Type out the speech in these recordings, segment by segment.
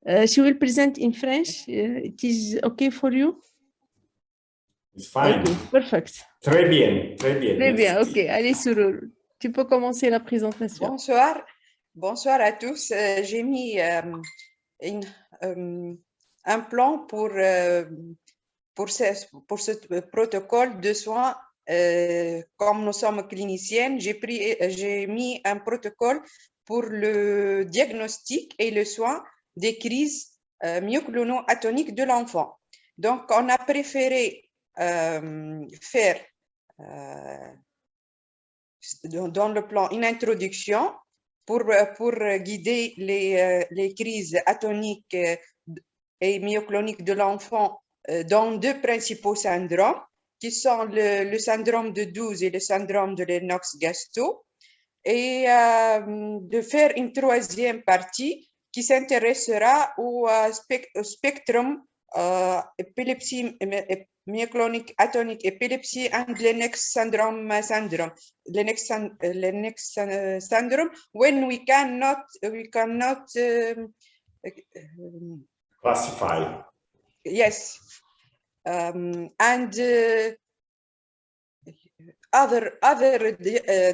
She will present in French. It is okay for you? It's fine. Okay, perfect. Très bien, très bien. Très bien, Merci. ok. Allez, Sourour, tu peux commencer la présentation. Bonsoir, bonsoir à tous. J'ai mis un plan pour ce protocole de soins. Comme nous sommes cliniciennes, j'ai mis un protocole pour le diagnostic et le soin des crises myoclono-atoniques de l'enfant. Donc, on a préféré faire dans le plan une introduction pour guider les crises atoniques et myocloniques de l'enfant dans deux principaux syndromes qui sont le syndrome de 12 et le syndrome de Lennox-Gastaut, et de faire une troisième partie qui s'intéressera au spectrum épilepsie myoclonique atonique epilepsy and Lennox syndrome Lennox syndrome, when we cannot Classify. Yes, and other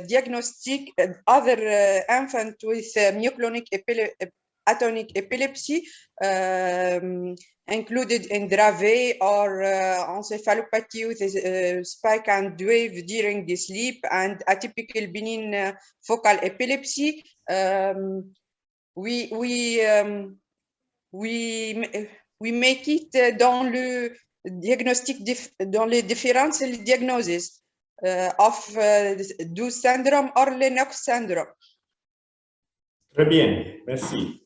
diagnostic, other infant with myoclonic atonic epilepsy included in Dravet or encephalopathy with spike and wave during the sleep and atypical benign focal epilepsy. We make it dans le diagnostic, dans les différences et les diagnoses of 12 syndrome or Lennox syndrome. Très bien, merci.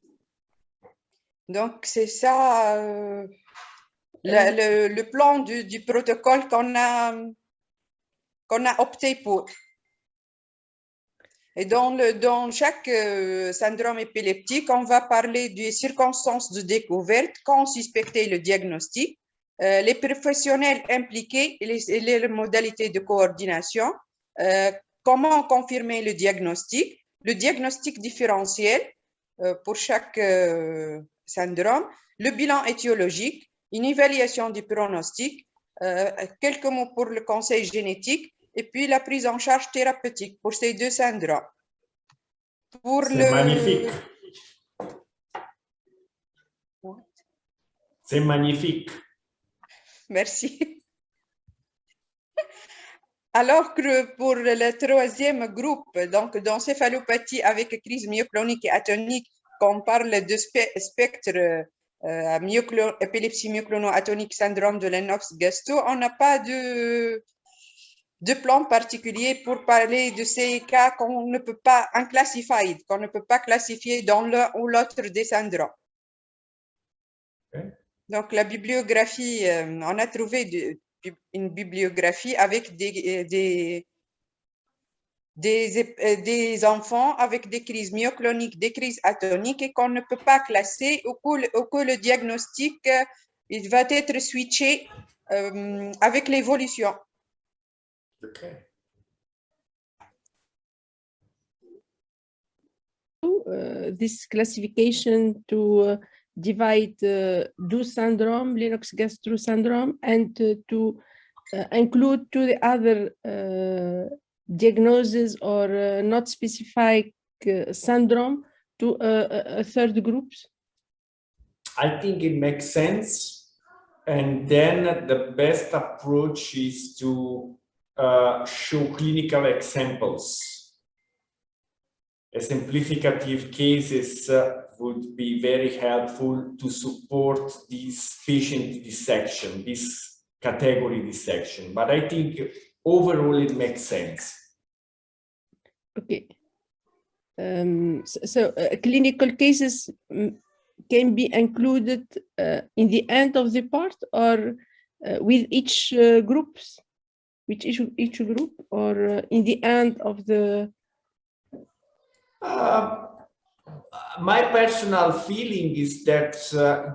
Donc, c'est ça le plan du protocole qu'on a opté pour. Et dans chaque syndrome épileptique, on va parler des circonstances de découverte, quand suspecter le diagnostic, les professionnels impliqués et les modalités de coordination, comment confirmer le diagnostic différentiel pour chaque syndrome, le bilan étiologique, une évaluation du pronostic, quelques mots pour le conseil génétique, et puis la prise en charge thérapeutique pour ces deux syndromes. C'est magnifique. C'est magnifique. Merci. Alors que pour le troisième groupe, donc d'encéphalopathie avec crise myoclonique et atonique, qu'on parle de spectre épilepsie myoclono-atonique syndrome de Lennox-Gastaut, on n'a pas de plan particulier pour parler de ces cas qu'on ne peut pas, unclassified, qu'on ne peut pas classifier dans l'un ou l'autre des syndromes. Okay. Donc, la bibliographie, on a trouvé une bibliographie avec des enfants avec des crises myocloniques, des crises atoniques et qu'on ne peut pas classer ou que le diagnostic il va être switché avec l'évolution. Okay. This classification to divide DOO syndrome, Lennox-Gastaut syndrome, and to include to the other diagnosis or not specific syndrome to a third group? I think it makes sense. And then the best approach is to show clinical examples. Exemplificative cases would be very helpful to support this patient dissection, this category dissection. But I think overall it makes sense. Okay. Clinical cases can be included in the end of the part or with each groups, with each group, or in the end of the. My personal feeling is that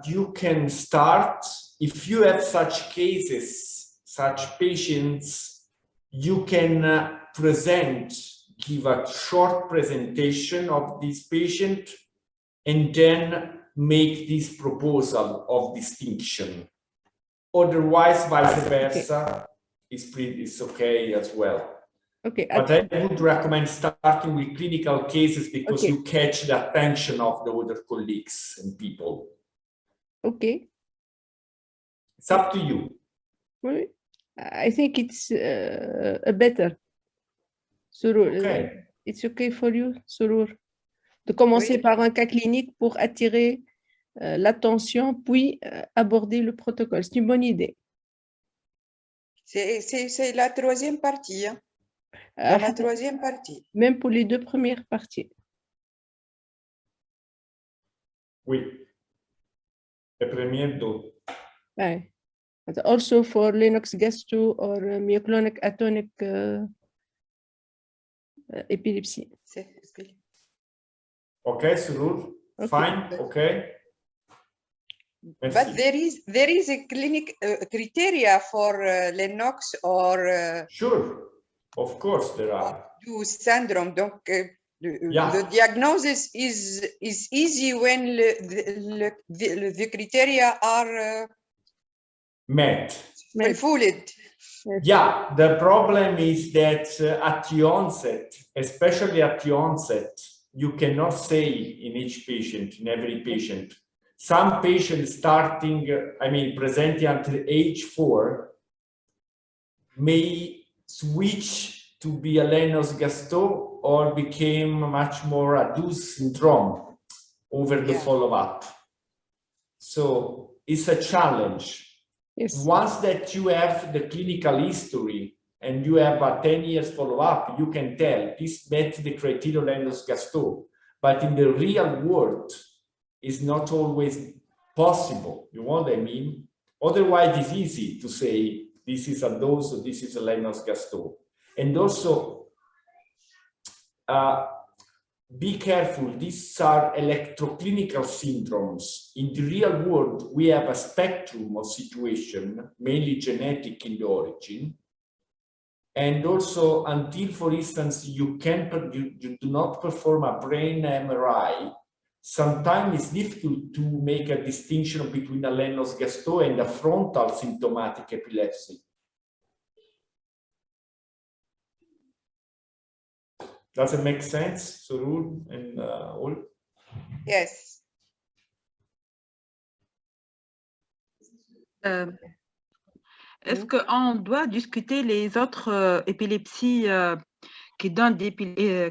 you can start, if you have such cases, such patients, you can give a short presentation of this patient and then make this proposal of distinction. Otherwise, vice versa, it's okay as well. Okay. But I would recommend starting with clinical cases because you catch the attention of the other colleagues and people. Okay. It's up to you. Well, I think it's a better. Surur, Okay. it's okay for you, Surur, de commencer par un cas clinique pour attirer l'attention, puis aborder le protocole. C'est une bonne idée. C'est la troisième partie. Hein. Dans la troisième partie. Même pour les deux premières parties. Oui. Les premières deux. Ouais. Also for Lennox-Gastaut or myoclonic atonic epilepsy. Okay, Surur. Okay. Fine. Okay. Merci. But there is a clinic criteria for Lennox or sure, of course there are. Syndrome. Donc the diagnosis is easy when the criteria are met. Fulfilled. Yeah, the problem is that at the onset, especially at the onset, you cannot say in each patient, in every patient. Some patients starting, presenting until age 4 may switch to be a Lennox-Gastaut or became much more a DUS syndrome over the follow-up. So it's a challenge. Yes. Once that you have the clinical history and you have a 10 years follow-up, you can tell this met the criteria Lennox-Gastaut. But in the real world, it's not always possible. You know what I mean? Otherwise, it's easy to say this is a dose or this is a Lennox-Gastaut. And also, be careful, these are electroclinical syndromes. In the real world, we have a spectrum of situation, mainly genetic in the origin. And also, until, for instance, you do not perform a brain MRI, sometimes it's difficult to make a distinction between a Lennox-Gastaut and a frontal symptomatic epilepsy. Does it make sense, Surur and all? Yes. Est-ce qu'on doit discuter les autres épilepsies qui donnent des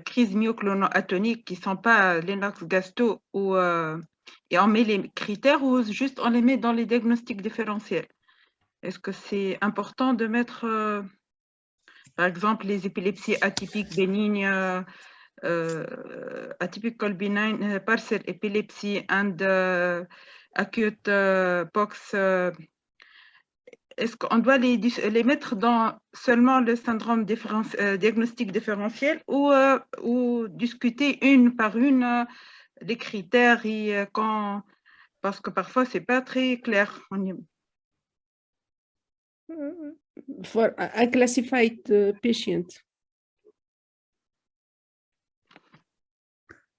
crises myoclono-atoniques qui ne sont pas Lennox-Gastaut et on met les critères ou juste on les met dans les diagnostics différentiels? Est-ce que c'est important de mettre... par exemple, les épilepsies atypiques bénignes, atypical benign partial epilepsy and acute POX, est-ce qu'on doit les mettre dans seulement le syndrome diagnostic différentiel ou discuter une par une les critères et parce que parfois c'est pas très clair. For unclassified patient.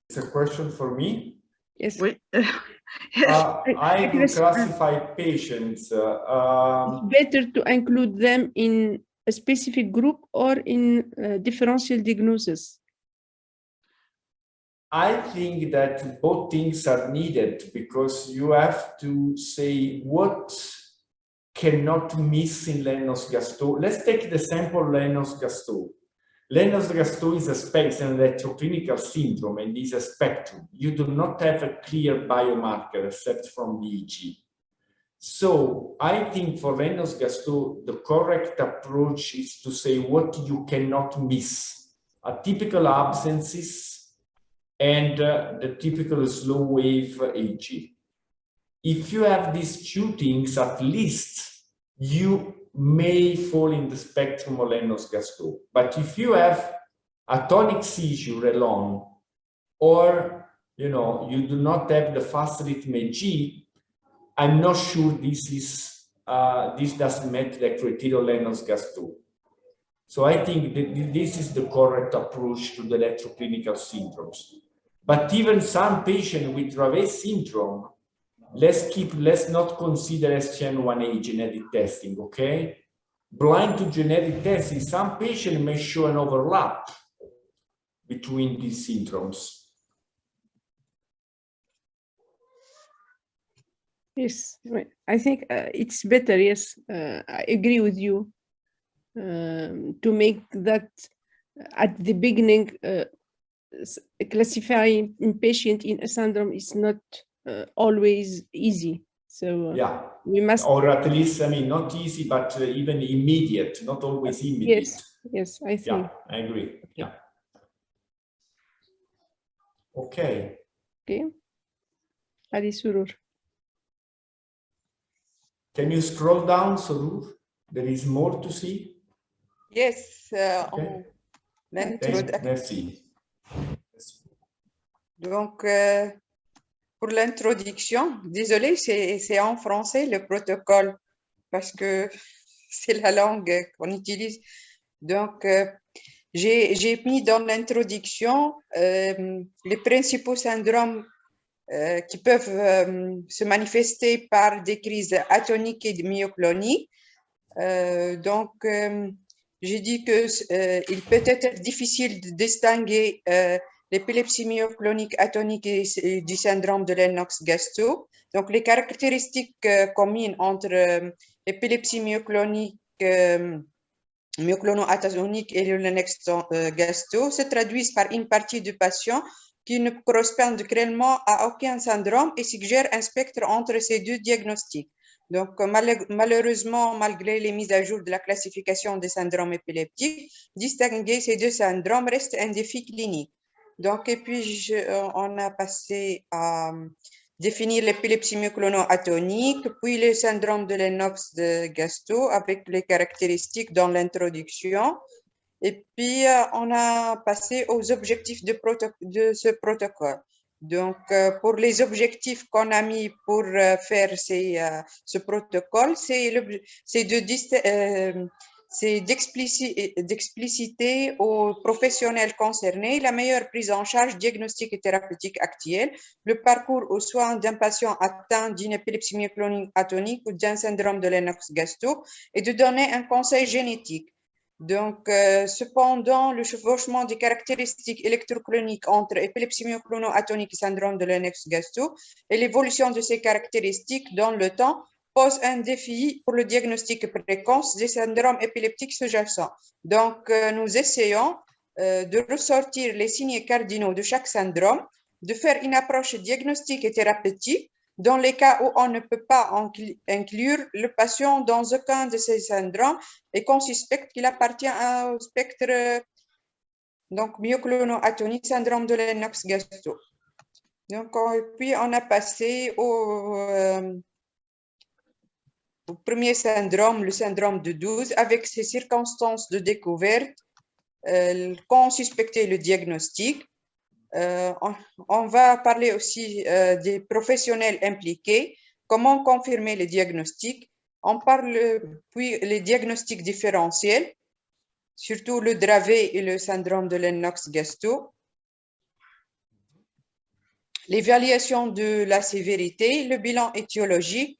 It's a question for me? Yes. Oui. I do classify patients. It's better to include them in a specific group or in differential diagnosis. I think that both things are needed because you have to say what cannot miss in Lennox-Gastaut. Let's take the sample Lennox-Gastaut. Lennox-Gastaut is a spectrum, an electroclinical syndrome, and is a spectrum. You do not have a clear biomarker except from the EEG. So I think for Lennox-Gastaut, the correct approach is to say what you cannot miss. Atypical absences and the typical slow wave EEG. If you have these two things, at least you may fall in the spectrum of Lennox-Gastaut. But if you have a tonic seizure alone, or you do not have the fast rhythm EEG, I'm not sure this doesn't meet the criteria of Lennox-Gastaut. So I think that this is the correct approach to the electroclinical syndromes. But even some patients with Dravet syndrome, let's not consider SCN1A genetic testing, okay? Blind to genetic testing, some patients may show an overlap between these syndromes. Yes, right. I think it's better. Yes, I agree with you to make that at the beginning. Classifying a patient in a syndrome is not always easy. So Yeah, we must, or at least, I mean, not easy, but even immediate, not always immediate. yes, I think. Yeah, I agree. Yeah. Okay. Okay. Ali Surur. Can you scroll down, Surur? There is more to see. Yes, Okay. Merci. Donc, pour l'introduction, désolé, c'est en français le protocole parce que c'est la langue qu'on utilise. Donc, j'ai mis dans l'introduction les principaux syndromes qui peuvent se manifester par des crises atoniques et myocloniques. Donc, j'ai dit qu'il peut être difficile de distinguer l'épilepsie myoclonique atonique et du syndrome de Lennox-Gastaut. Donc, les caractéristiques communes entre l'épilepsie myoclonique myoclono-atonique et le Lennox-Gastaut se traduisent par une partie de patients qui ne correspondent réellement à aucun syndrome et suggèrent un spectre entre ces deux diagnostics. Donc, malheureusement, malgré les mises à jour de la classification des syndromes épileptiques, distinguer ces deux syndromes reste un défi clinique. Donc, et puis, on a passé à définir l'épilepsie myoclono-atonique, puis le syndrome de Lennox-Gastaut avec les caractéristiques dans l'introduction. Et puis, on a passé aux objectifs de ce protocole. Donc, pour les objectifs qu'on a mis pour faire ce protocole, c'est d'expliciter aux professionnels concernés la meilleure prise en charge diagnostique et thérapeutique actuelle, le parcours aux soins d'un patient atteint d'une épilepsie myoclonique atonique ou d'un syndrome de Lennox-Gastaut et de donner un conseil génétique. Donc, cependant, le chevauchement des caractéristiques électrocliniques entre épilepsie myoclono-atonique et syndrome de Lennox-Gastaut et l'évolution de ces caractéristiques dans le temps pose un défi pour le diagnostic précoce des syndromes épileptiques sous-jacents. Donc, nous essayons de ressortir les signes cardinaux de chaque syndrome, de faire une approche diagnostique et thérapeutique dans les cas où on ne peut pas inclure le patient dans aucun de ces syndromes et qu'on suspecte qu'il appartient au spectre donc myoclono-atonique, syndrome de Lennox-Gastaut. Donc, puis on a passé au premier syndrome, le syndrome de 12, avec ses circonstances de découverte, qu'on suspectait le diagnostic. On va parler aussi des professionnels impliqués, comment confirmer les diagnostics. On parle puis les diagnostics différentiels, surtout le Dravet et le syndrome de Lennox-Gastaut. L'évaluation de la sévérité, le bilan étiologique,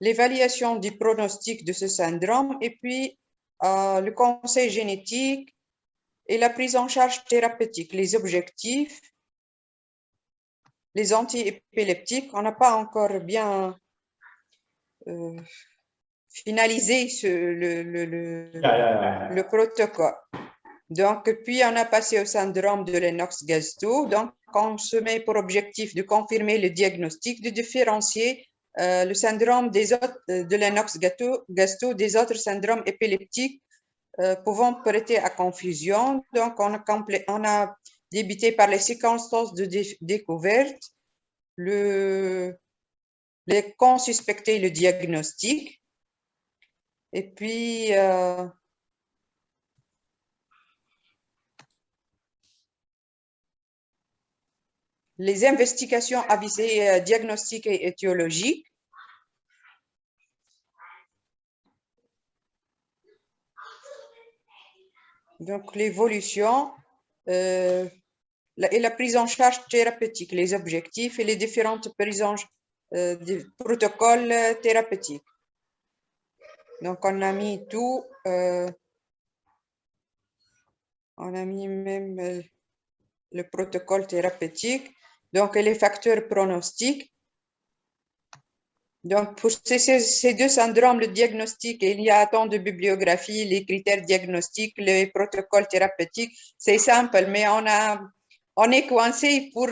l'évaluation du pronostic de ce syndrome et puis le conseil génétique et la prise en charge thérapeutique, les objectifs, les antiépileptiques. On n'a pas encore bien finalisé le protocole. Donc, puis on a passé au syndrome de Lennox-Gastaut. Donc, on se met pour objectif de confirmer le diagnostic, de différencier le syndrome de Lennox-Gastaut des autres syndromes épileptiques pouvant prêter à confusion. Donc, on a débuté par les circonstances de découverte, qu'on suspectait le diagnostic, et puis les investigations à visée diagnostique et étiologique. Donc, l'évolution, et la prise en charge thérapeutique, les objectifs et les différentes prises en des protocoles thérapeutiques. Donc, on a mis tout, on a mis même le protocole thérapeutique, donc les facteurs pronostiques. Donc, pour ces deux syndromes, le diagnostic, il y a tant de bibliographie, les critères diagnostiques, les protocoles thérapeutiques, c'est simple, mais on est coincé pour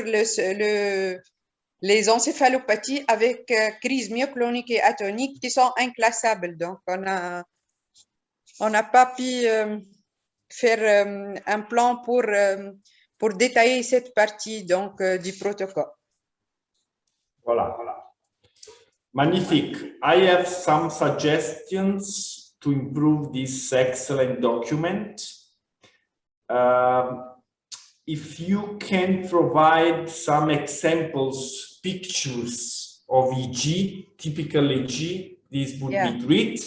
les encéphalopathies avec crise myoclonique et atonique qui sont inclassables. Donc, on n'a pas pu faire un plan pour détailler cette partie donc, du protocole. Voilà. Magnifique. I have some suggestions to improve this excellent document. If you can provide some examples, pictures of EG, typical EG, this would be great.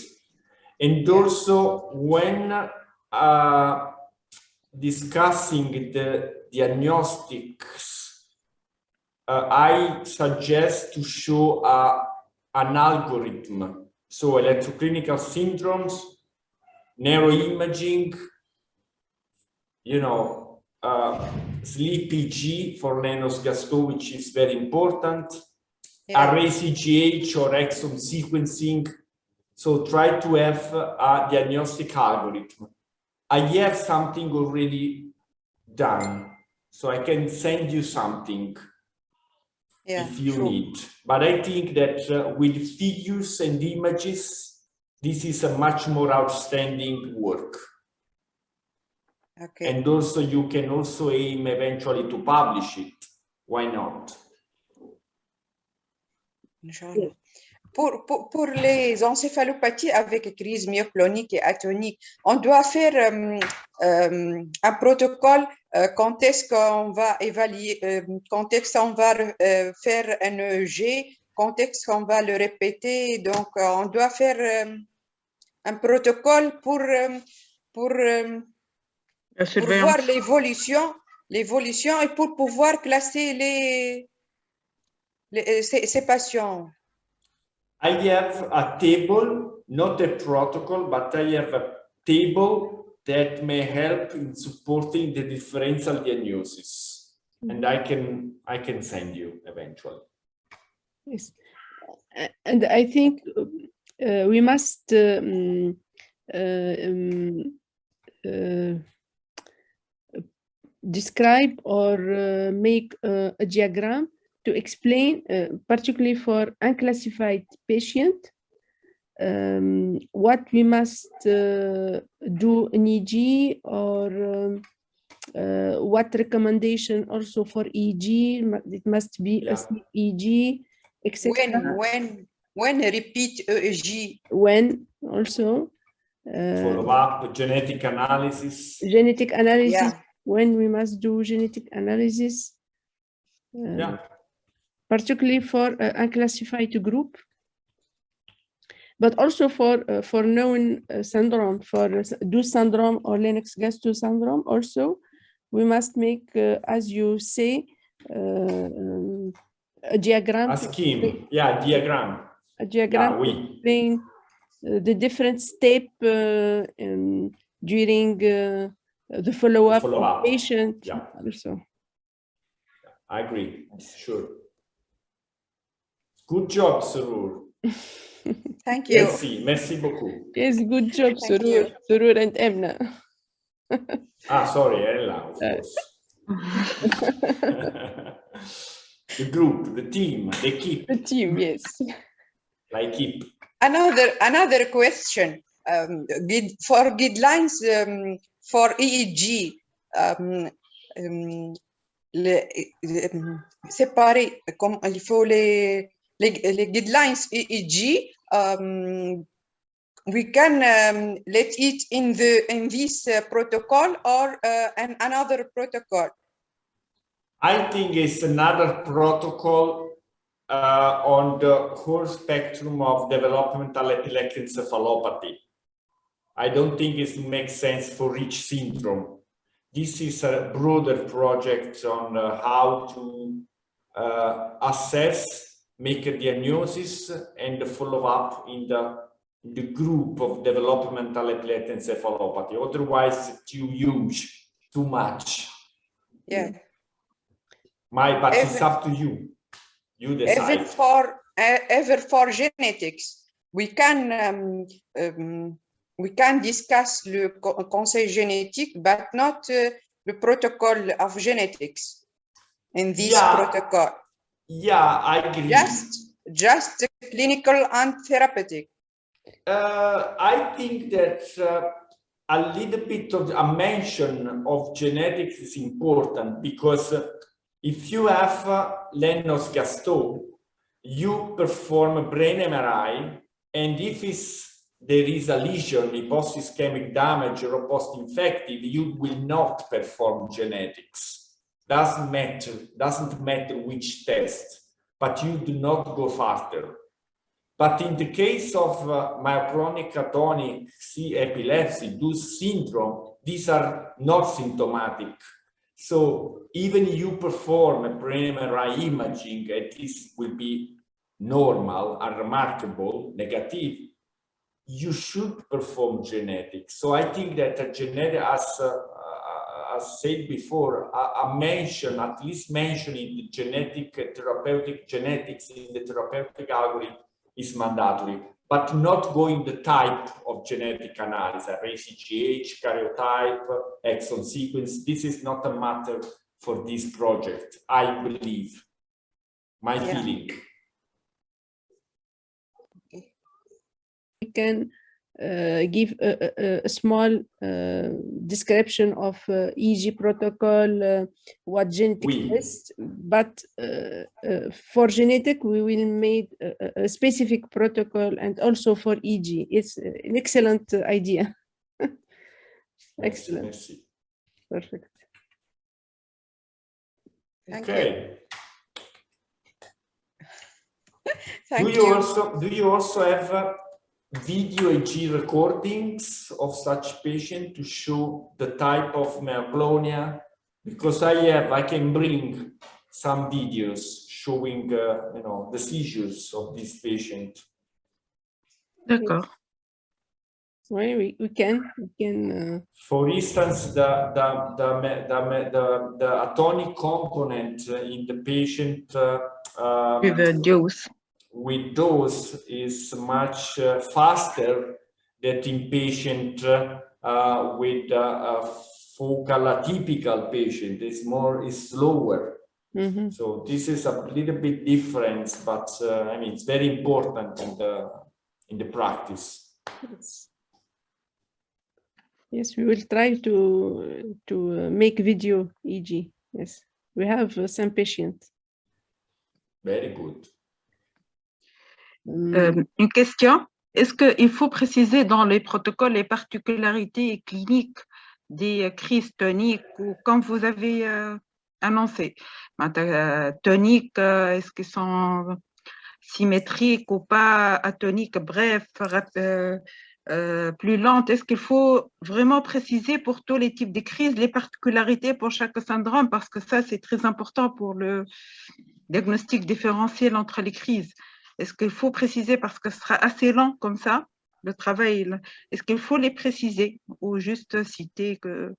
And also when discussing the diagnostics, I suggest to show an algorithm. So electroclinical syndromes, neuroimaging, you know, sleep EG for Lennox-Gastaut, which is very important, array CGH or exome sequencing. So try to have a diagnostic algorithm. I have something already done, so I can send you something if you need. But I think that with figures and images, this is a much more outstanding work. Okay. And also you can also aim eventually to publish it. Why not? Pour les encéphalopathies avec crise myoclonique et atonique, on doit faire un protocole quand est-ce qu'on va évaluer, quand est-ce qu'on va faire un EEG, quand est-ce qu'on va le répéter. Donc, on doit faire un protocole pour voir l'évolution et pour pouvoir classer ces patients. I have a table, not a protocol, but I have a table that may help in supporting the differential diagnosis. And I can send you eventually. Yes. And I think we must describe or make a diagram to explain, particularly for unclassified patient, what we must do in EG, or what recommendation also for EG. It must be a EG, etc. When repeat EEG. When also. Follow up, genetic analysis. Genetic analysis, when we must do genetic analysis. Particularly for unclassified group, but also for known syndrome, for DUS syndrome or Lennox-Gastaut syndrome. Also, we must make, as you say, a diagram. A scheme, diagram. A diagram to explain the different steps during the follow-up of patient. Also. I agree, sure. Good job, Surur. Thank you. Merci beaucoup. Yes, good job, Surur and Emna. Sorry, Ella, of course. The group, the team, the keep. The team, yes. Like keep. Another question. For guidelines for EEG, séparer comme il faut les guidelines EEG, we can let it in this protocol or another protocol. I think it's another protocol on the whole spectrum of developmental epileptic encephalopathy. I don't think it makes sense for each syndrome. this is a broader project on how to assess, make a diagnosis, and follow up in the group of developmental epileptic encephalopathy. Otherwise, too huge, too much. Yeah. But it's up to you. You decide. Ever for genetics, we can discuss le conseil génétique, but not the protocol of genetics in this protocol. Yeah, I agree. Just clinical and therapeutic. I think that a little bit of a mention of genetics is important, because if you have Lennox-Gastaut, you perform a brain MRI, and if there is a lesion, a post-ischemic damage or post-infective, you will not perform genetics. Doesn't matter which test, but you do not go further. But in the case of myoclonic atonic epilepsy, DUS syndrome, these are not symptomatic. So even you perform a brain MRI imaging, and this will be normal, unremarkable, negative, you should perform genetics. So I think that a genetic, as said before, at least mentioning the therapeutic genetics in the therapeutic algorithm is mandatory, but not going the type of genetic analysis, ACGH, karyotype, exon sequence. This is not a matter for this project, I believe. My feeling. We can give a small description of EEG protocol, what genetic test, but for genetic we will make a specific protocol, and also for EEG. It's an excellent idea. Excellent. Merci. Perfect. Okay. Thank you. Do you also have video EEG recordings of such patient to show the type of myoclonia? Because I can bring some videos showing the seizures of this patient. D'accord. Oui, we can. For instance, the atonic component in the patient With the dose. With dose is much faster than in patient with a focal atypical patient. Is slower. Mm-hmm. So this is a little bit different, but I mean, it's very important in the practice. Yes, we will try to make video EEG. Yes, we have some patients. Very good. Une question, est-ce qu'il faut préciser dans les protocoles les particularités cliniques des crises toniques, ou comme vous avez annoncé, toniques, est-ce qu'ils sont symétriques ou pas, atoniques, bref, plus lentes? Est-ce qu'il faut vraiment préciser pour tous les types de crises les particularités pour chaque syndrome, parce que ça c'est très important pour le diagnostic différentiel entre les crises? Est-ce qu'il faut préciser, parce que ce sera assez lent comme ça, le travail, est-ce qu'il faut les préciser ou juste citer que...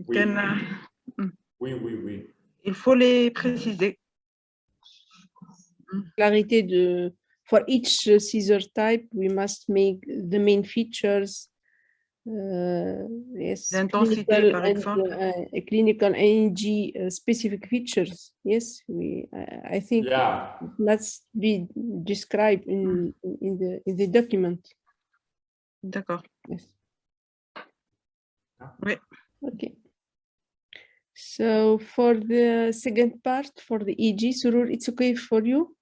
Oui. Il faut les préciser. Clarité for each seizure type, we must make the main features. Yes, l'intensité, par exemple. Clinical EEG specific features. Yes, I think let's be described in the document. D'accord. Yes. Oui. Okay. So for the second part, for the EEG, Surur, it's okay for you?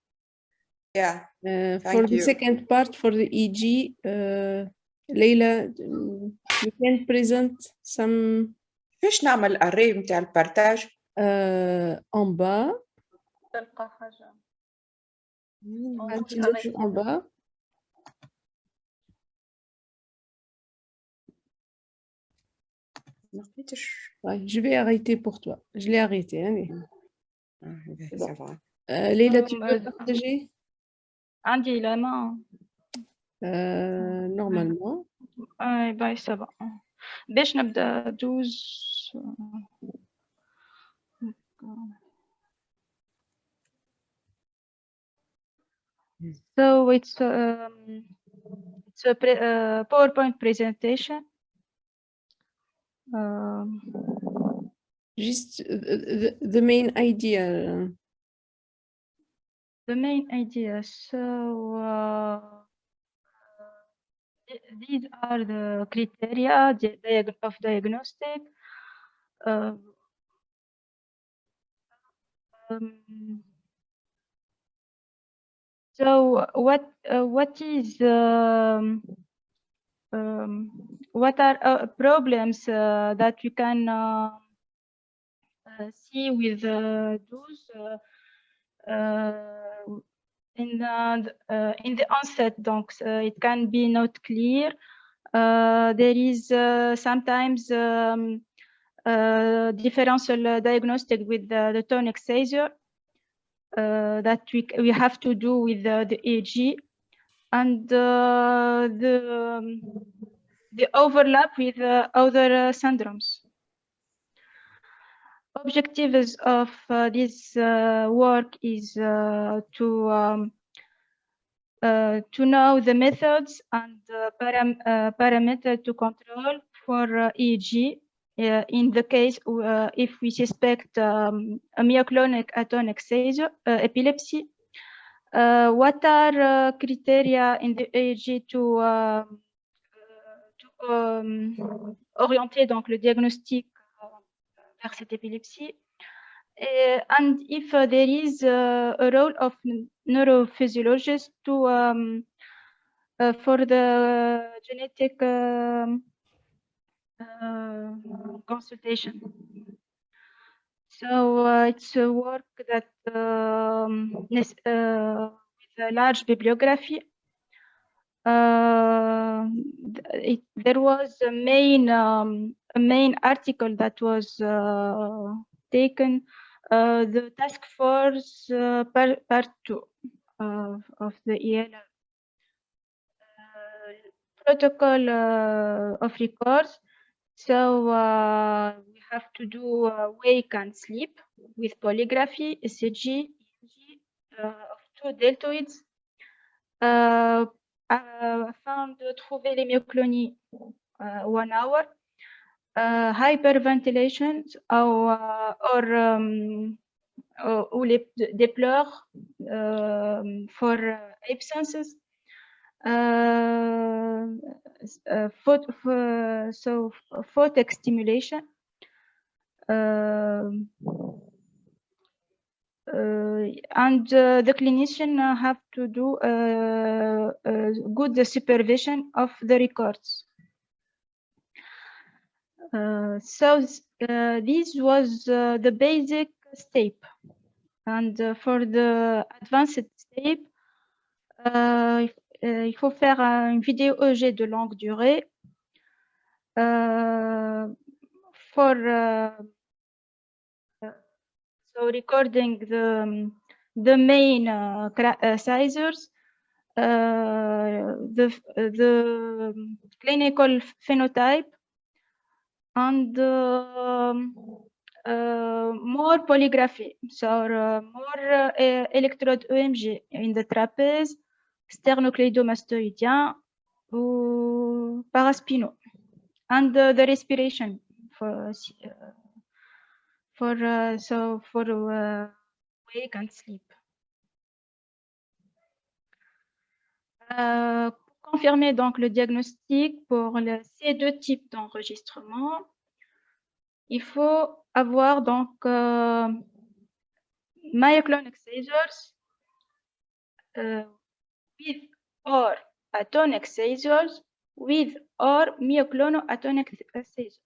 Yeah. For the second part, for the EEG, Leila, you can present some. كيفاش نعمل array نتاع البارتاج؟ En bas. تلقى حاجة. En bas. ما لقيتش. Ouais, je vais arrêter pour toi. Je l'ai arrêté. Allez. باهي، Bon. ça va. Leila, tu peux partager? عندي la main. Normalement. باهي ça va. باش نبدا 12. So it's a PowerPoint presentation. Just the main idea. The main idea. So these are the criteria of diagnostic. So what is what are problems that we can see with those in the onset? Donc it can be not clear. There is sometimes differential diagnostic with the tonic seizure that we have to do with the EEG, and the overlap with other syndromes. Objectives of this work is to know the methods and parameter to control for EEG in the case if we suspect a myoclonic atonic seizure epilepsy. What are criteria in the EEG to orienter donc le diagnostic vers cette épilepsie? And if there is a role of neurophysiologist to for the genetic consultation. So it's a work that with a large bibliography. There was a main article that was taken, the task force part 2 of the ELR. Protocol of records. So we have to do wake and sleep with polygraphy, ECG, EMG of 2 deltoids. Afin de trouver les myoclonies 1 hour, hyperventilation ou des pleurs for absences. Photic stimulation, and the clinician have to do good supervision of the records. So this was the basic step, and for the advanced step, il faut faire une vidéo EEG de longue durée for so recording the main seizures, the clinical phenotype, and more polygraphy, so more electrode EMG in the trapeze, sternocleidomastoidien ou paraspinaux, and the respiration for wake and sleep. Confirmer donc le diagnostic pour ces 2 types d'enregistrement, il faut avoir donc myoclonic seizures with or atonic seizures with or myoclonoatonic seizures.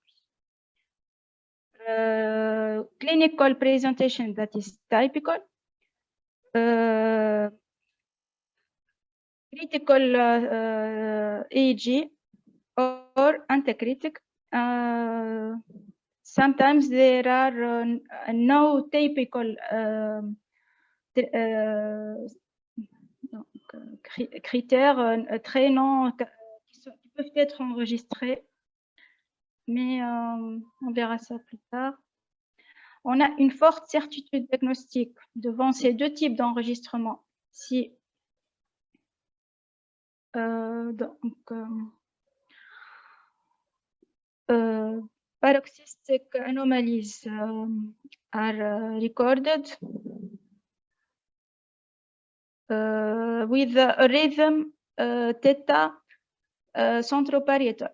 Clinical presentation that is typical, critical EEG or anticritic, sometimes there are no typical critères très non qui peuvent être enregistrés, mais on verra ça plus tard. On a une forte certitude diagnostique devant ces deux types d'enregistrement. Si paroxystic anomalies are recorded with a rhythm theta centroparietal.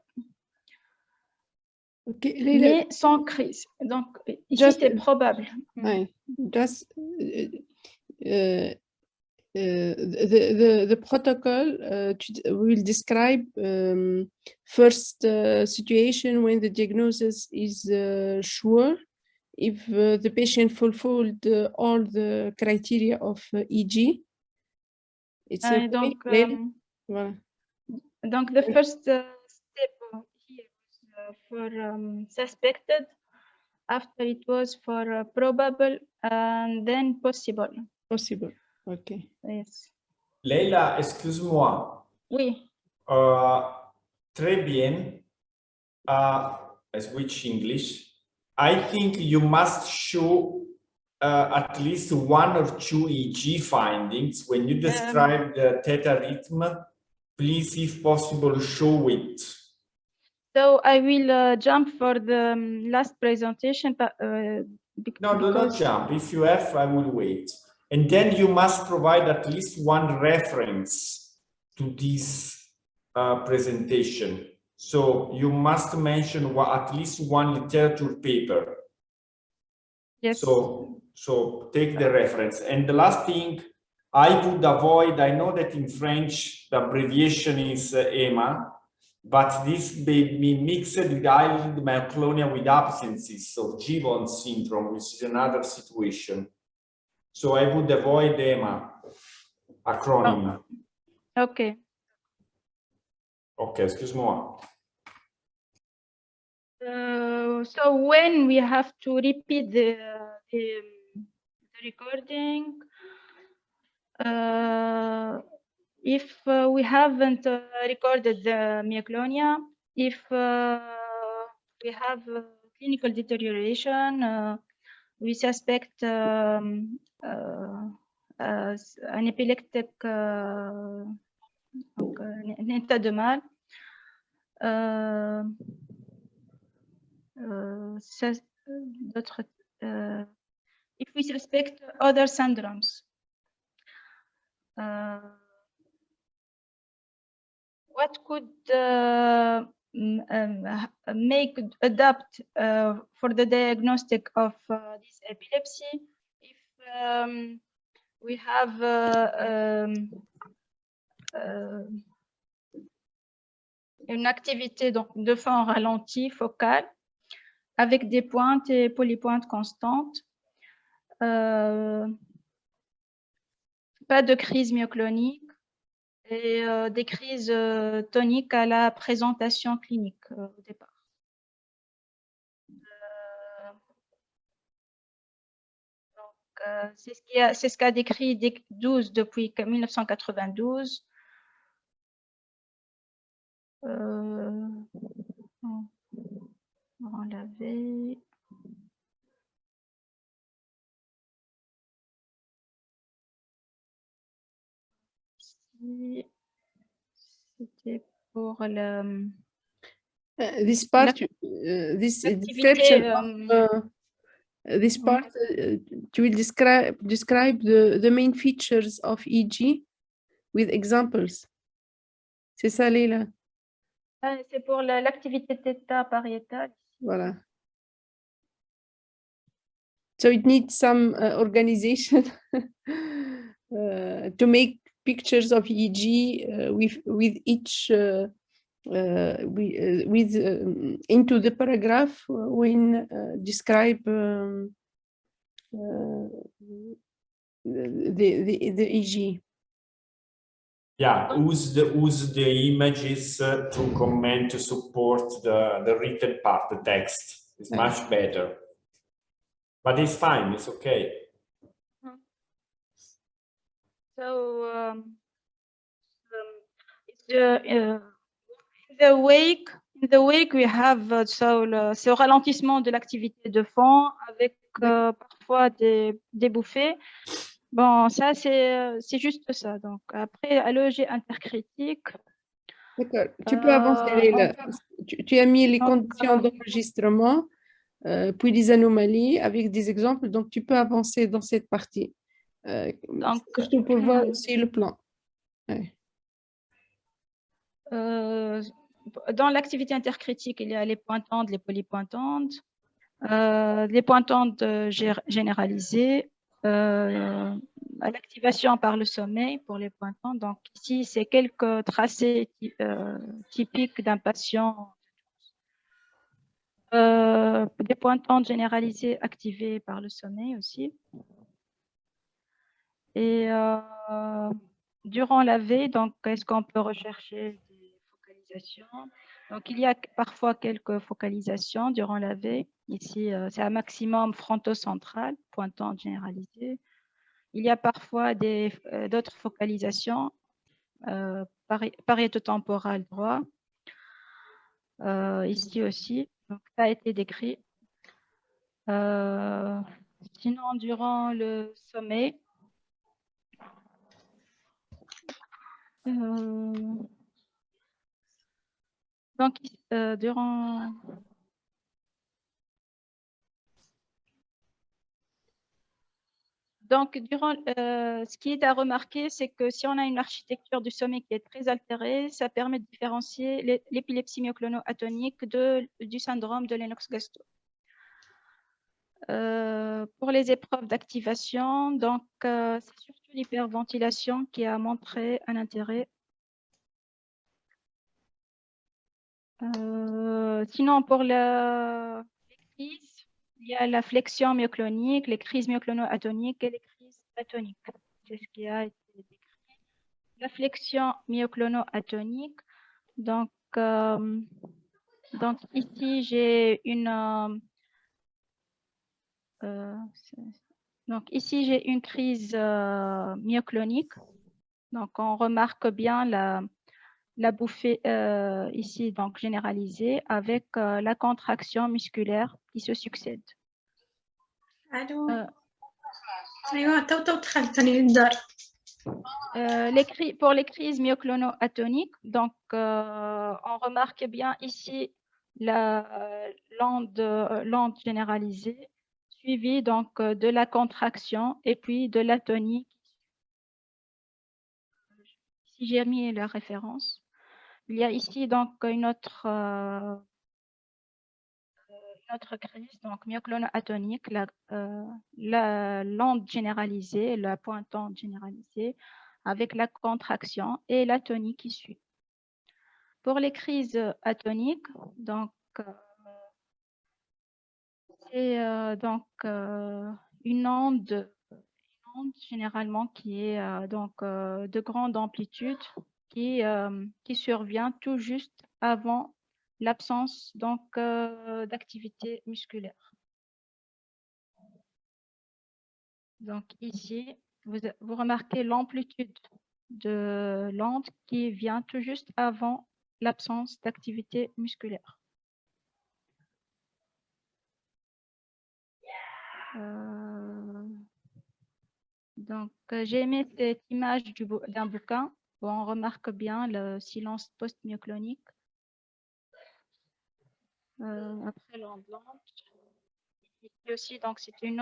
Okay, mais sans crise. Donc, ici, c'est probable. Just the protocol will describe first situation when the diagnosis is sure, if the patient fulfilled all the criteria of EG. It's donc, voilà. Donc, the first step here was for suspected, after it was for probable, and then possible. Possible, okay. Yes. Leila, excuse-moi. Oui. Très bien. I switch English. I think you must show at least one or two EEG findings when you describe the theta rhythm. Please, if possible, show it. So I will jump for the last presentation, but no, do not jump. If you have, I will wait. And then you must provide at least one reference to this presentation. So you must mention at least one literature paper. Yes. So take the reference. And the last thing I would avoid, I know that in French, the abbreviation is EMA, but this may be mixed with eyelid myoclonia with absences of Gibbon syndrome, which is another situation. So I would avoid EMA acronym. Oh. Okay. Okay, excuse-moi. So when we have to repeat the recording, if we haven't recorded the myoclonia, if we have clinical deterioration, we suspect an epileptic donc, un état de mal. If we suspect other syndromes, what could make adapt for the diagnostic of this epilepsy? If we have une activité donc, de fin ralenti focale avec des pointes et polypointes constantes, pas de crise myoclonique et des crises toniques à la présentation clinique au départ. C'est ce qu'a décrit DEC-12 depuis 1992. On l'avait. C'était pour le. This part, this description of this part, you will describe the main features of EG with examples. C'est ça, Leila? C'est pour l'activité theta pariétale. Voilà. So it needs some organization to make pictures of EEG with each into the paragraph when describe the EEG. Yeah, use the images to comment, to support the written part, the text. It's much better. But it's fine, it's okay. So in the wake we have ce ralentissement de l'activité de fond avec parfois des bouffées. Bon, ça c'est juste ça. Donc après à l'EEG intercritique. D'accord. Tu peux avancer, Leila. Tu as mis les conditions d'enregistrement, puis les anomalies avec des exemples. Donc tu peux avancer dans cette partie. Donc, surtout pour voir aussi le plan. Ouais. Dans l'activité intercritique, il y a les pointantes, les polypointantes, les pointantes généralisées, l'activation par le sommeil pour les pointantes. Donc ici, c'est quelques tracés typiques d'un patient. Des pointantes généralisées activées par le sommeil aussi. Et durant la veille, donc est-ce qu'on peut rechercher des focalisations? Donc il y a parfois quelques focalisations durant la veille. Ici, c'est un maximum fronto-central, pointante généralisée. Il y a parfois d'autres focalisations, pariétotemporale droit. Ici aussi, donc ça a été décrit. Sinon, durant le sommeil, donc durant ce qui est à remarquer, c'est que si on a une architecture du sommeil qui est très altérée, ça permet de différencier l'épilepsie myoclono-atonique du syndrome de Lennox-Gastaut. Pour les épreuves d'activation, donc c'est surtout l'hyperventilation qui a montré un intérêt. Sinon, pour les crises, il y a la flexion myoclonique, les crises myoclono-atoniques et les crises atoniques. C'est ce qui a été décrit. La flexion myoclono-atonique, donc ici j'ai une crise myoclonique. Donc on remarque bien la bouffée ici donc généralisée avec la contraction musculaire qui se succède. Pour les crises myoclono-atoniques, donc on remarque bien ici la lente généralisée suivie donc de la contraction et puis de l'atonie. Si j'ai mis la référence, il y a ici donc une autre crise, donc myoclono-atonique, la lente généralisée, la pointante généralisée, avec la contraction et l'atonie qui suit. Pour les crises atoniques, donc c'est une onde généralement qui est donc de grande amplitude qui survient tout juste avant l'absence donc d'activité musculaire. Donc ici, vous remarquez l'amplitude de l'onde qui vient tout juste avant l'absence d'activité musculaire. Donc j'ai mis cette image d'un bouquin où on remarque bien le silence post-myoclonique. Après l'onde lente. Et aussi, donc, c'est une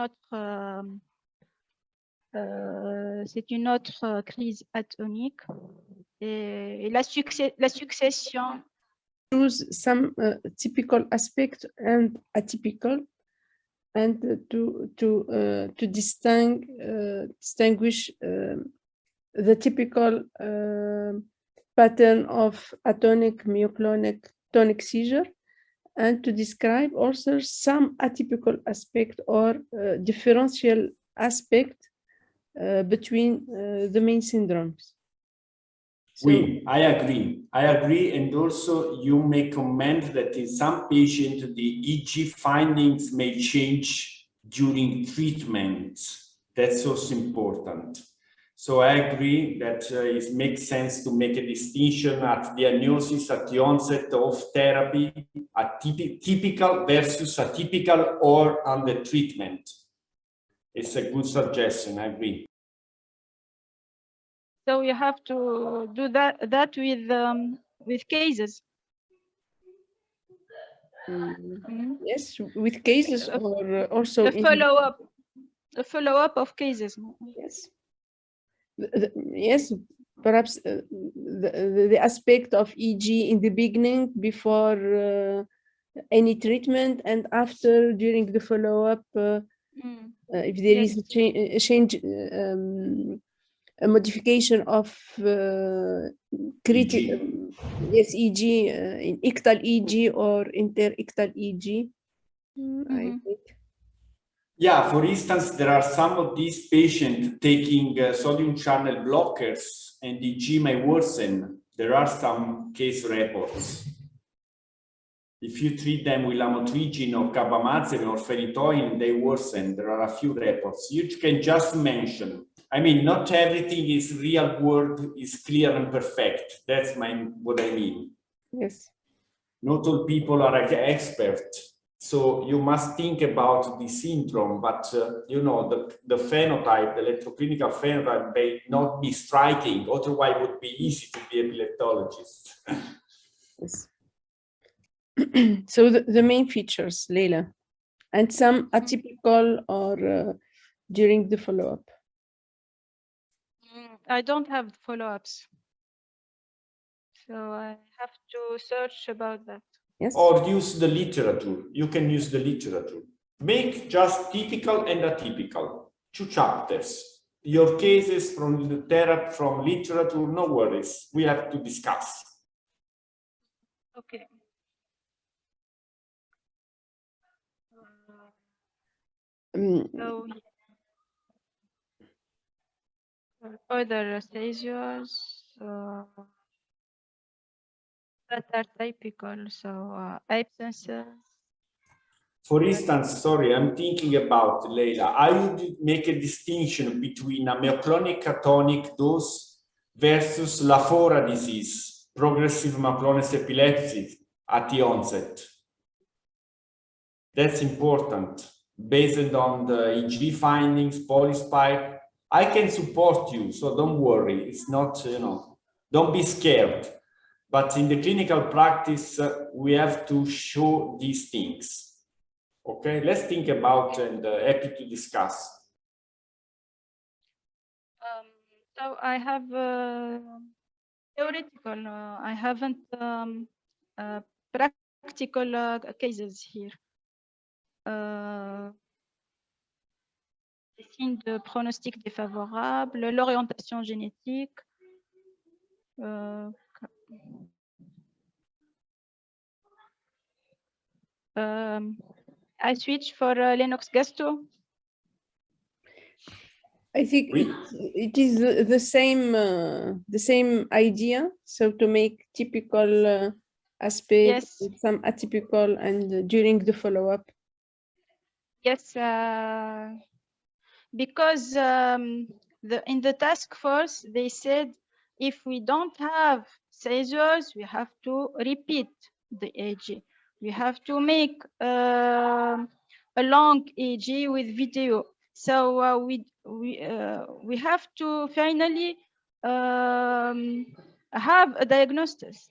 autre crise atonique. Et la succession. Choose some typical aspects and atypical, and to distinguish the typical pattern of atonic, myoclonic, tonic seizure, and to describe also some atypical aspect or differential aspect between the main syndromes. So, Oui, I agree. I agree. And also you may comment that in some patients, the EG findings may change during treatment. That's also important. So I agree that it makes sense to make a distinction at diagnosis, at the onset of therapy, typical versus atypical or under treatment. It's a good suggestion, I agree. So you have to do that with cases. yes, with cases or also A follow-up of cases. yes. Yes, perhaps the aspect of EG in the beginning before any treatment and after during the follow-up if there is a change a modification of yes EG in ictal EG or interictal EG. I think. Yeah, for instance, there are some of these patients taking sodium channel blockers and the EG may worsen. There are some case reports. If you treat them with lamotrigine or carbamazepine or phenytoin, they worsen. There are a few reports. You can just mention. I mean, not everything is real world is clear and perfect. That's what I mean. Yes. Not all people are experts. So you must think about the syndrome, but you know, the phenotype, the electroclinical phenotype may not be striking. Otherwise, it would be easy to be epileptologist. Yes. So the main features, Leila, and some atypical or during the follow-up. I don't have follow-ups, so I have to search about that. Yes. Or use the literature. You can use the literature. Make just typical and atypical. 2 chapters. Your cases from the therapy, from literature, no worries. We have to discuss. Okay. So other seizures that are typical, so absences. For instance, sorry, I'm thinking about Leila. I would make a distinction between a myoclonic atonic dose versus Lafora disease, progressive myoclonus epilepsy at the onset. That's important. Based on the EG findings, polyspike, I can support you, so don't worry. It's not, you know, don't be scared. But in the clinical practice, we have to show these things. Okay, let's think about and happy to discuss. So I have theoretical. I haven't practical cases here. Les signes de pronostic défavorable, l'orientation génétique. I switch for Lennox-Gastaut. I think it is the same idea. So to make typical aspects, Yes. some atypical, and during the follow-up. Yes, because in the task force they said if we don't have seizures, we have to repeat the EG. We have to make a long EG with video. So we have to finally have a diagnosis.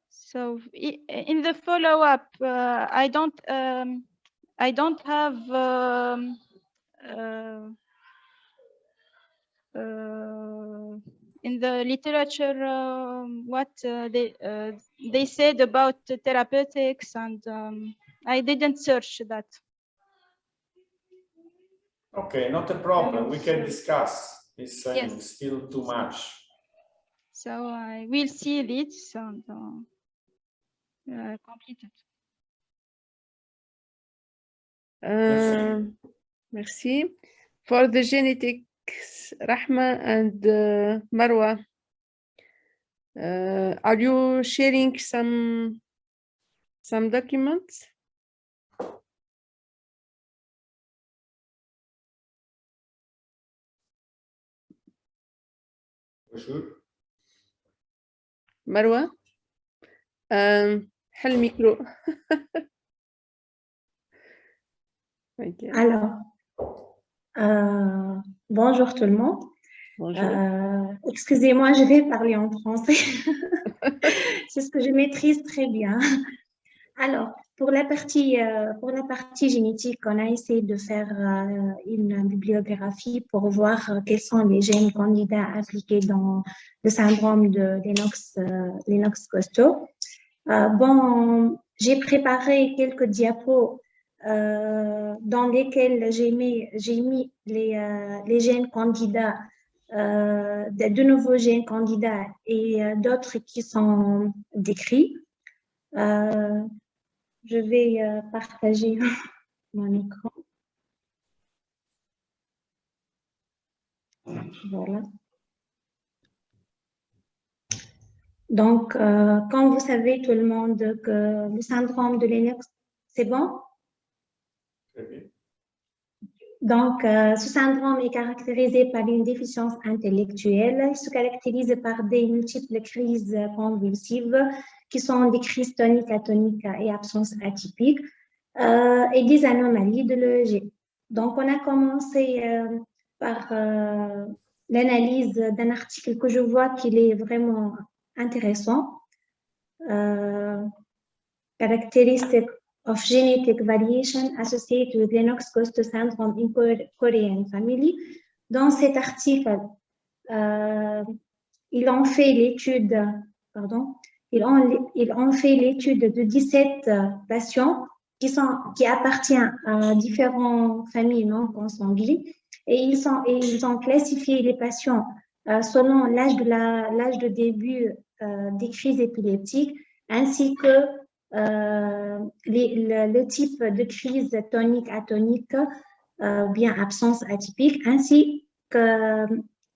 So in the follow-up, I don't have in the literature what they said about therapeutics, and I didn't search that. Okay, not a problem. We can discuss. It's still too much. So I will see this and complete it. Merci. For the genetic Rahma and Marwa. Are you sharing some documents? For sure. Marwa, حل micro. Okay. Alors, bonjour tout le monde. Bonjour. Excusez-moi, je vais parler en français. C'est ce que je maîtrise très bien. Alors, pour la partie génétique, on a essayé de faire une bibliographie pour voir quels sont les gènes candidats impliqués dans le syndrome de Lennox-Gastaut. Bon, j'ai préparé quelques diapos dans lesquels j'ai mis les gènes candidats, de nouveaux gènes candidats et d'autres qui sont décrits. Je vais partager mon écran. Voilà. Donc, comme vous savez tout le monde que le syndrome de Lennox, c'est bon? Très bien. Donc, ce syndrome est caractérisé par une déficience intellectuelle. Il se caractérise par des multiples crises convulsives qui sont des crises toniques, atoniques et absence atypique et des anomalies de l'EEG. Donc, on a commencé par l'analyse d'un article que je vois qu'il est vraiment intéressant. Characteristics of genetic variation associated with Lennox-Gastaut syndrome in Korean family. Dans cet article, ils ont fait l'étude de 17 patients qui appartiennent à différentes familles non consanguines et ils ont classifié les patients selon l'âge de début des crises épileptiques ainsi que le type de crise tonique, atonique, bien absence atypique, ainsi que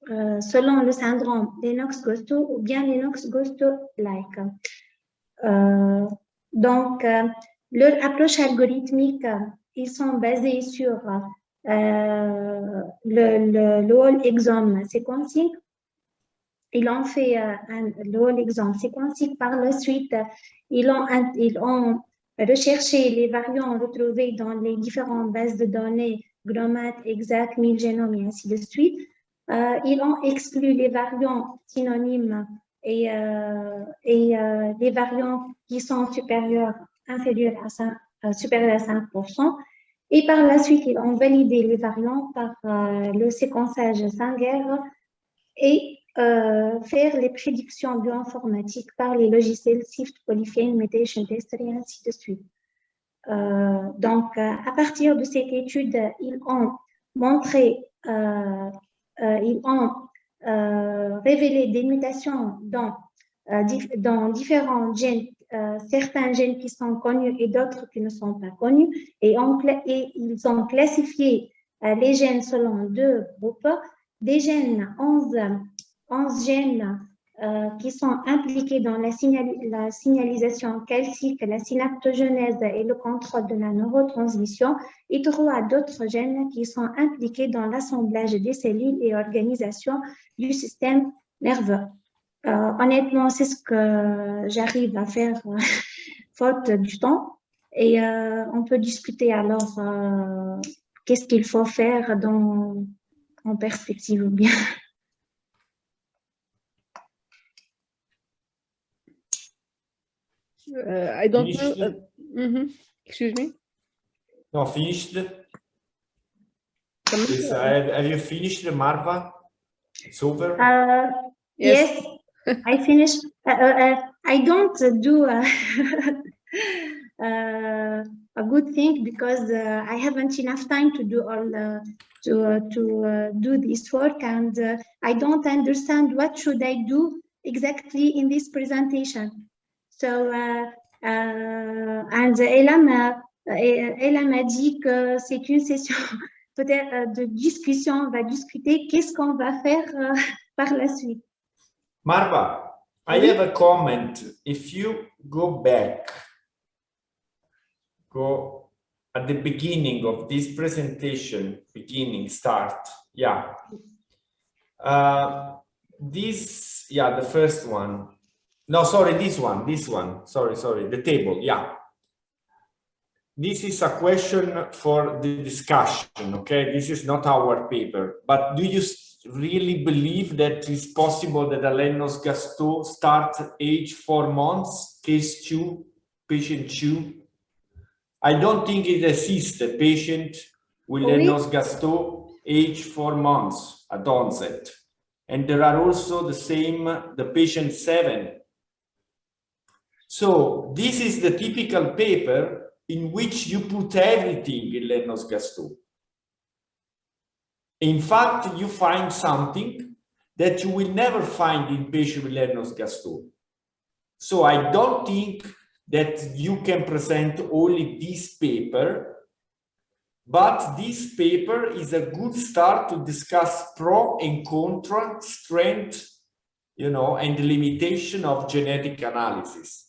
selon le syndrome Lennox-Gastaut ou bien Lennox-Gastaut-like. Donc, leur approche algorithmique, ils sont basés sur le whole exome sequencing. Ils ont fait le whole exome sequencing. Par la suite, ils ont recherché les variants retrouvés dans les différentes bases de données, GROMAT, EXACT, 1000 génomes et ainsi de suite. Ils ont exclu les variants synonymes et les variants qui sont supérieurs à 5%. Et par la suite, ils ont validé les variants par le séquençage Sanger et faire les prédictions bioinformatiques par les logiciels SIFT, Polyphane, Mutation Tester et ainsi de suite. Donc, à partir de cette étude, ils ont montré, ils ont révélé des mutations dans différents gènes, certains gènes qui sont connus et d'autres qui ne sont pas connus, et ils ont classifié les gènes selon deux groupes, des gènes 11 gènes qui sont impliqués dans la signalisation calcique, la synaptogenèse et le contrôle de la neurotransmission, et 3 d'autres gènes qui sont impliqués dans l'assemblage des cellules et organisation du système nerveux. Honnêtement, c'est ce que j'arrive à faire faute du temps, et on peut discuter alors qu'est-ce qu'il faut faire en perspective ou bien. I don't know. Excuse me. No, finished. Yes, have you finished, Marwa? It's over? Yes, I finished. I don't do a good thing because I haven't enough time to do all to do this work, and I don't understand what should I do exactly in this presentation. So, and Ella m'a dit que c'est une session peut-être de discussion, on va discuter qu'est-ce qu'on va faire par la suite. Marva, I have a comment. If you go back, go at the beginning of this presentation, start, yeah. The first one. No, sorry, this one. Sorry, the table, yeah. This is a question for the discussion, okay? This is not our paper, but do you really believe that it's possible that a Lennox-Gastaut starts age 4 months, case 2, patient 2? I don't think it exists a patient with Lennox-Gastaut age 4 months at onset. And there are also the patient 7. So this is the typical paper in which you put everything in Lennox-Gastaut. In fact, you find something that you will never find in patient with Lennox-Gastaut. So I don't think that you can present only this paper, but this paper is a good start to discuss pro and contra, strength, and the limitation of genetic analysis.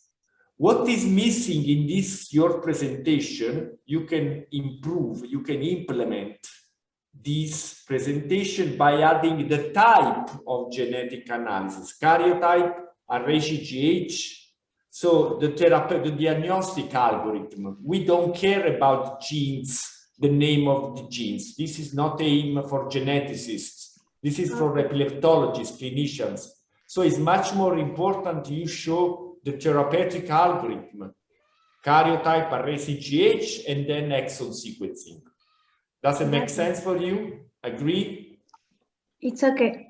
What is missing in your presentation, you can improve, you can implement this presentation by adding the type of genetic analysis, karyotype, RACGH. So the diagnostic algorithm, we don't care about genes, the name of the genes. This is not aim for geneticists. This is for epileptologists, clinicians. So it's much more important you show the therapeutic algorithm, karyotype, RACGH, and then exon sequencing. Does it make sense for you? Agree? It's okay.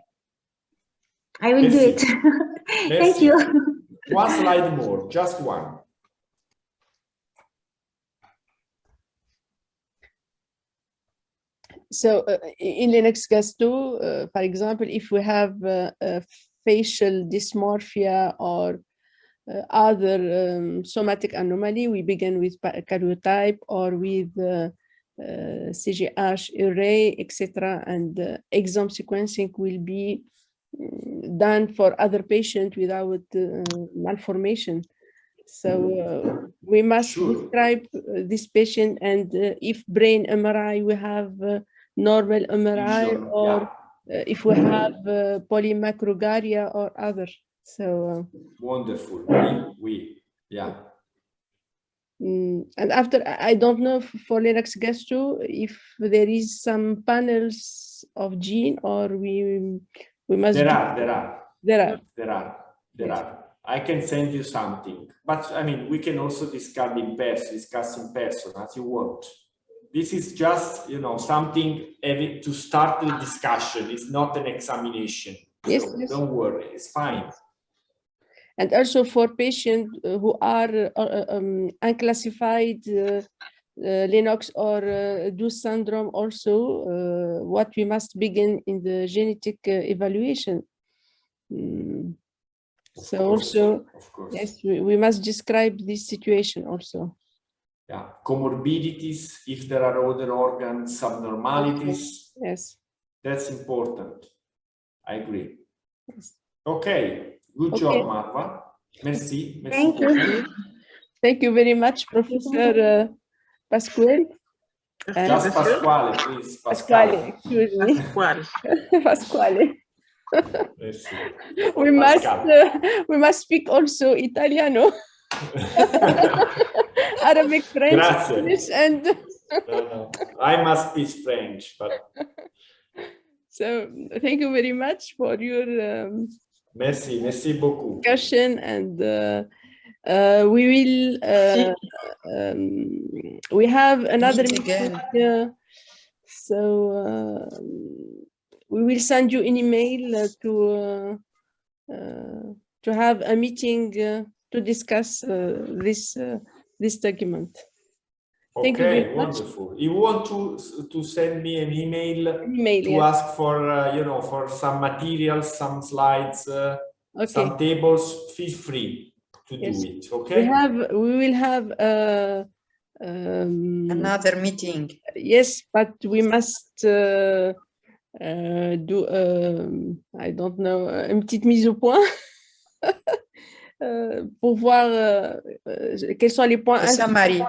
I will do it. Thank you. One slide more, just one. So in Lennox-Gastaut, for example, if we have facial dysmorphia or other somatic anomaly, we begin with karyotype or with CGH array, etc. And exome sequencing will be done for other patients without malformation. So we must describe this patient, and if brain MRI, we have normal MRI, or if we have polymicrogyria or other. So wonderful. And after, I don't know for Lennox-Gastaut if there is some panels of gene, or we must. There are. I can send you something, but I mean, we can also discuss in person as you want. This is just, something to start the discussion. It's not an examination. Yes, so don't worry, it's fine. And also for patients who are unclassified Lennox or DUS syndrome, also what we must begin in the genetic evaluation. So also, yes, we must describe this situation also. Yeah, comorbidities, if there are other organs, abnormalities. Yes. That's important. I agree. Yes. Okay, good job, Marva. Merci. Thank you. Thank you very much, Professor Pasquale. Just Pasquale, please. Pasquale, excuse me. Pasquale. We must speak also Italiano, Arabic, French, English, and no. I must speak French, but so thank you very much for your merci beaucoup discussion, and we will we have another meeting, so we will send you an email to have a meeting to discuss this document. Thank you very much. Wonderful. You want to send me an email to ask for for some materials, some slides, some tables? Feel free to do it. Okay. We will have another meeting. yes, but we must do, I don't know, une petite mise au point pour voir quels sont les points Summary.